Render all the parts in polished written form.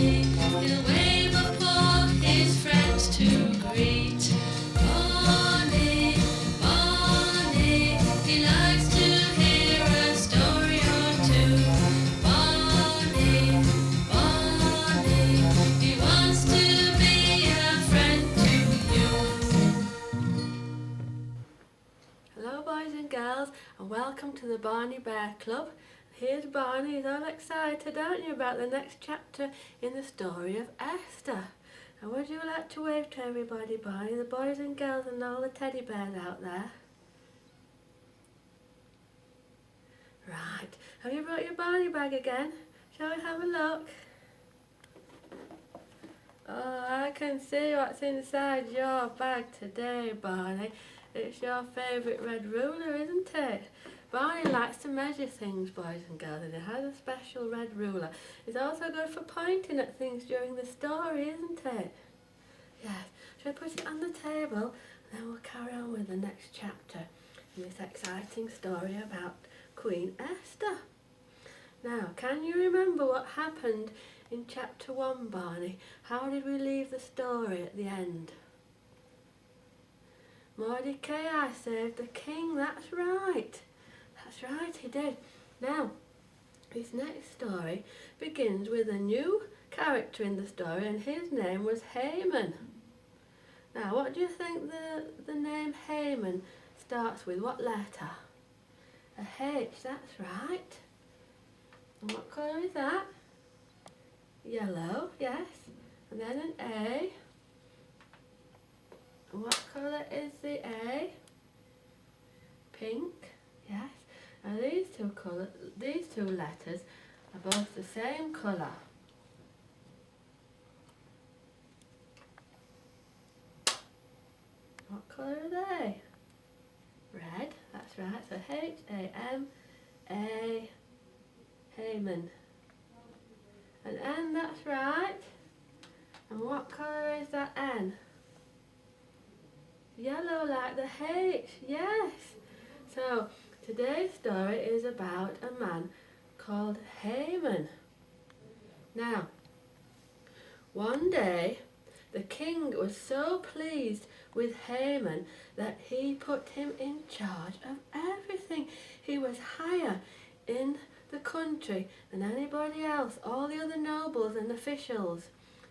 Barney, he'll wave a paw his friends to greet. Barney, Barney, he likes to hear a story or two. Barney, Barney, he wants to be a friend to you. Hello boys and girls, and welcome to the Barney Bear Club. Here's Barney, he's all excited, aren't you, about the next chapter in the story of Esther. And would you like to wave to everybody, Barney, the boys and girls and all the teddy bears out there? Right, have you brought your Barney bag again? Shall we have a look? Oh, I can see what's inside your bag today, Barney. It's your favourite red ruler, isn't it? Barney likes to measure things, boys and girls, and he has a special red ruler. It's also good for pointing at things during the story, isn't it? Yes. Shall I put it on the table? And then we'll carry on with the next chapter in this exciting story about Queen Esther. Now, can you remember what happened in chapter 1, Barney? How did we leave the story at the end? Mordecai saved the king, that's right. That's right, he did. Now, this next story begins with a new character in the story, and his name was Haman. Now, what do you think the name Haman starts with? What letter? A H, that's right. And what colour is that? Yellow, yes. And then an A. And what colour is the A? Pink, yes. And these two letters are both the same colour. What colour are they? Red, that's right. So H-A-M-A, Haman. And N, that's right. And what colour is that N? Yellow like the H, yes. So today's story is about a man called Haman. Now, one day the king was so pleased with Haman that he put him in charge of everything. He was higher in the country than anybody else, all the other nobles and officials.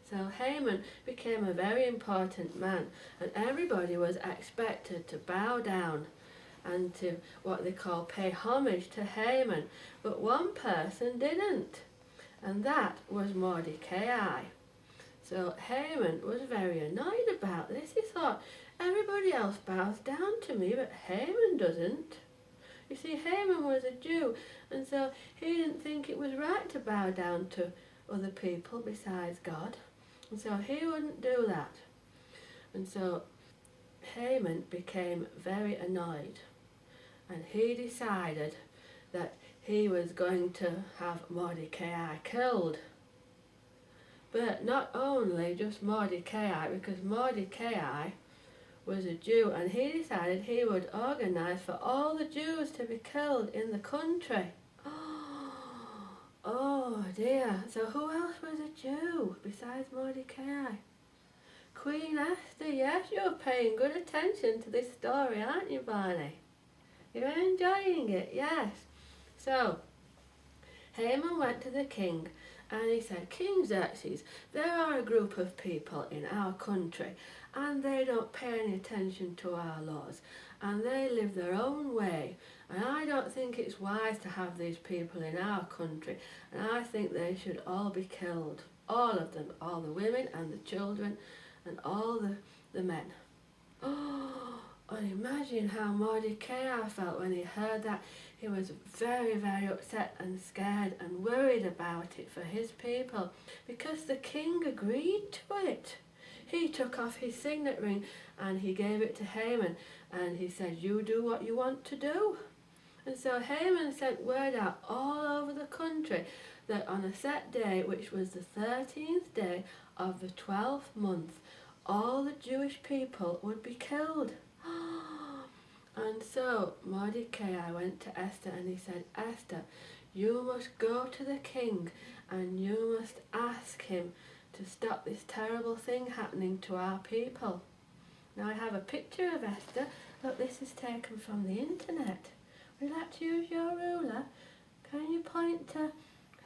So Haman became a very important man, and everybody was expected to bow down and to what they call pay homage to Haman. But one person didn't, and that was Mordecai. So Haman was very annoyed about this. He thought, everybody else bows down to me, but Haman doesn't. You see, Haman was a Jew, and so he didn't think it was right to bow down to other people besides God. And so he wouldn't do that. And so Haman became very annoyed, and he decided that he was going to have Mordecai killed. But not only just Mordecai, because Mordecai was a Jew, and he decided he would organise for all the Jews to be killed in the country. Oh dear, so who else was a Jew besides Mordecai? Queen Esther, yes, you're paying good attention to this story, aren't you, Barney? You're enjoying it, yes. So, Haman went to the king and he said, King Xerxes, there are a group of people in our country and they don't pay any attention to our laws and they live their own way, and I don't think it's wise to have these people in our country, and I think they should all be killed, all of them, all the women and the children and all the men. Oh, and imagine how Mordecai felt when he heard that. He was very, very upset and scared and worried about it for his people, because the king agreed to it. He took off his signet ring and he gave it to Haman, and he said, you do what you want to do. And so Haman sent word out all over the country that on a set day, which was the 13th day of the 12th month, all the Jewish people would be killed. And so Mordecai went to Esther and he said, Esther, you must go to the king and you must ask him to stop this terrible thing happening to our people. Now I have a picture of Esther. Look, this is taken from the internet. Would you like to use your ruler? Can you point to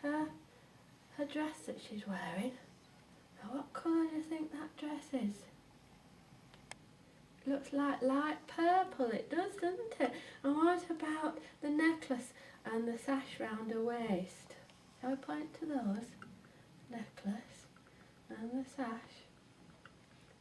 her dress that she's wearing? Now what colour do you think that dress is? It looks like light purple, it does, doesn't it? And what about the necklace and the sash round her waist? Shall I point to those? Necklace and the sash.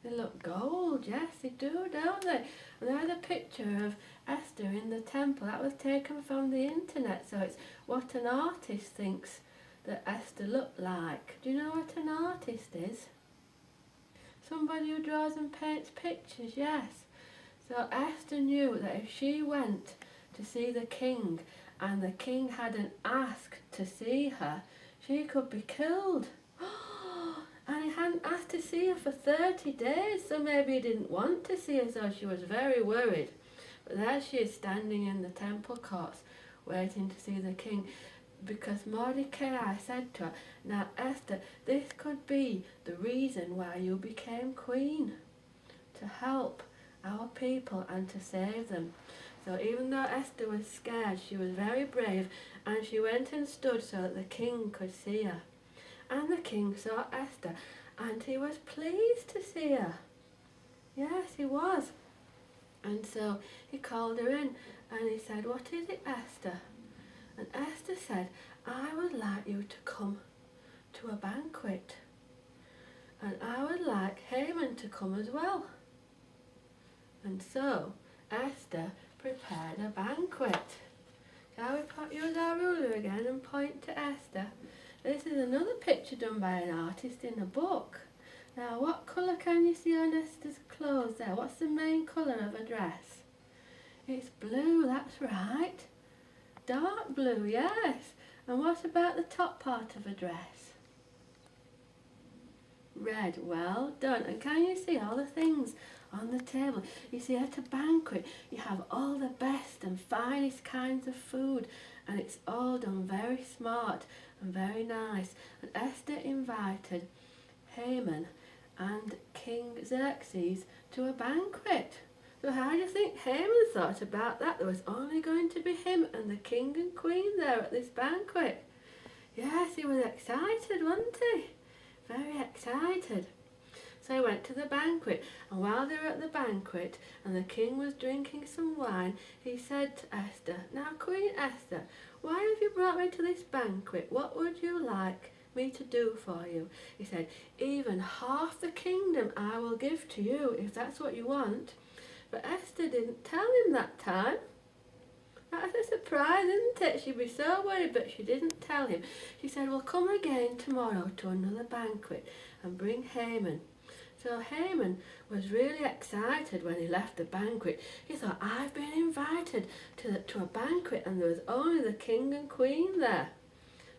They look gold, yes they do, don't they? And there's a picture of Esther in the temple. That was taken from the internet, so it's what an artist thinks that Esther looked like. Do you know what an artist is? Somebody who draws and paints pictures, yes. So Esther knew that if she went to see the king and the king hadn't asked to see her, she could be killed. And he hadn't asked to see her for 30 days, so maybe he didn't want to see her, so she was very worried. But there she is standing in the temple courts, waiting to see the king, because Mordecai said to her, now Esther, this could be the reason why you became queen, to help our people and to save them. So even though Esther was scared, she was very brave, and she went and stood so that the king could see her. And the king saw Esther, and he was pleased to see her. Yes, he was. And so he called her in, and he said, what is it, Esther? And Esther said, I would like you to come to a banquet. And I would like Haman to come as well. And so Esther prepared a banquet. Shall we use our ruler again and point to Esther? This is another picture done by an artist in a book. Now what colour can you see on Esther's clothes there? What's the main colour of her dress? It's blue, that's right. Dark blue, yes. And what about the top part of her dress? Red, well done. And can you see all the things on the table? You see, at a banquet you have all the best and finest kinds of food, and it's all done very smart and very nice. And Esther invited Haman and King Xerxes to a banquet. So how do you think Haman thought about that? There was only going to be him and the king and queen there at this banquet. Yes, he was excited, wasn't he? Very excited. So he went to the banquet, and while they were at the banquet and the king was drinking some wine, he said to Esther, now Queen Esther, why have you brought me to this banquet? What would you like me to do for you? He said, even half the kingdom I will give to you, if that's what you want. But Esther didn't tell him that time. That's a surprise, isn't it? She'd be so worried, but she didn't tell him. She said, well, come again tomorrow to another banquet and bring Haman. So Haman was really excited when he left the banquet. He thought, I've been invited to a banquet and there was only the king and queen there.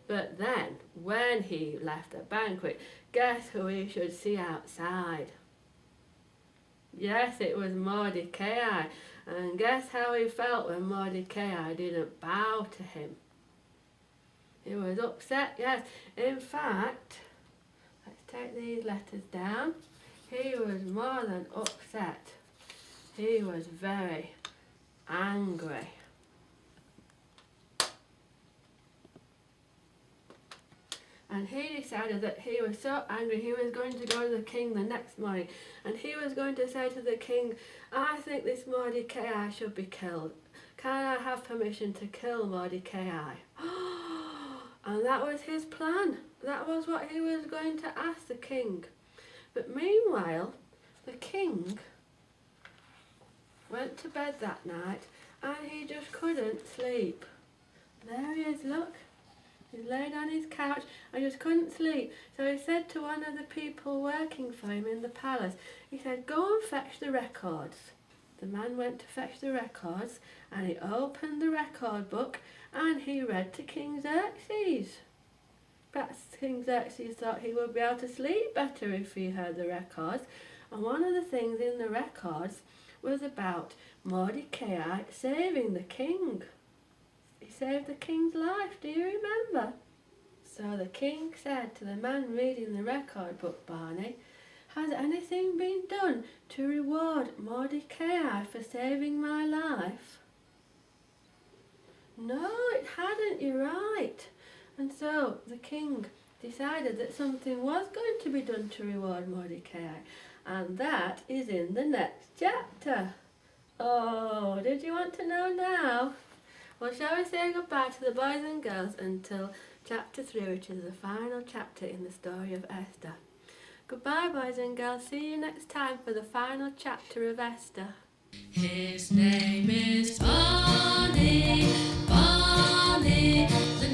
But then, when he left the banquet, guess who he should see outside? Yes, it was Mordecai. And guess how he felt when Mordecai didn't bow to him? He was upset, yes. In fact, let's take these letters down. He was more than upset. He was very angry. And he decided that he was so angry he was going to go to the king the next morning, and he was going to say to the king, I think this Mordecai should be killed. Can I have permission to kill Mordecai? And that was his plan. That was what he was going to ask the king. But meanwhile, the king went to bed that night and he just couldn't sleep. There he is, look. He's laid on his couch and just couldn't sleep. So he said to one of the people working for him in the palace, he said, go and fetch the records. The man went to fetch the records, and he opened the record book and he read to King Xerxes. Perhaps King Xerxes thought he would be able to sleep better if he heard the records. And one of the things in the records was about Mordecai saving the king. He saved the king's life, do you remember? So the king said to the man reading the record book, Barney, has anything been done to reward Mordecai for saving my life? No, it hadn't, you're right. And so the king decided that something was going to be done to reward Mordecai, and that is in the next chapter. Oh, did you want to know now? Well, shall we say goodbye to the boys and girls until chapter 3, which is the final chapter in the story of Esther. Goodbye, boys and girls. See you next time for the final chapter of Esther. His name is Barney, Barney, the